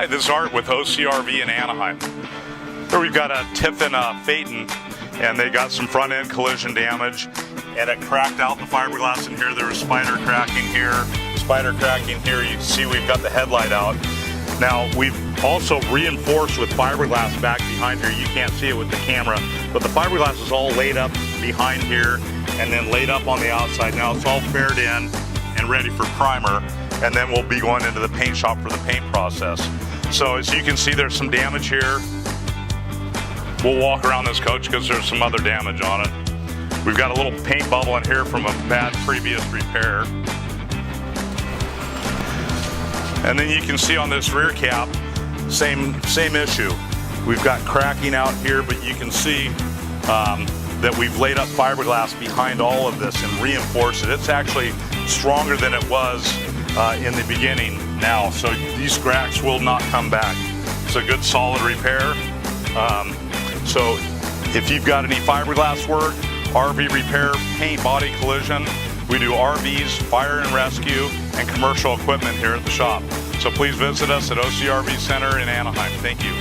Hi, this is Art with OCRV in Anaheim. Here we've got a Tiffin Phaeton, and they got some front end collision damage, and it cracked out the fiberglass in here. There was spider cracking here, spider cracking here. You can see we've got the headlight out. Now we've also reinforced with fiberglass back behind here. You can't see it with the camera, but the fiberglass is all laid up behind here and then laid up on the outside. Now it's all faired in and ready for primer, and then we'll be going into the paint shop for the paint process. So as you can see, there's some damage here. We'll walk around this coach because there's some other damage on it. We've got a little paint bubble in here from a bad previous repair. And then you can see on this rear cap, same issue. We've got cracking out here, but you can see that we've laid up fiberglass behind all of this and reinforced it. It's actually stronger than it was in the beginning now, so these cracks will not come back. It's a good solid repair. So if you've got any fiberglass work, RV repair, paint, body collision, we do RVs, fire and rescue, and commercial equipment here at the shop. So please visit us at OCRVCenter in Anaheim. Thank you.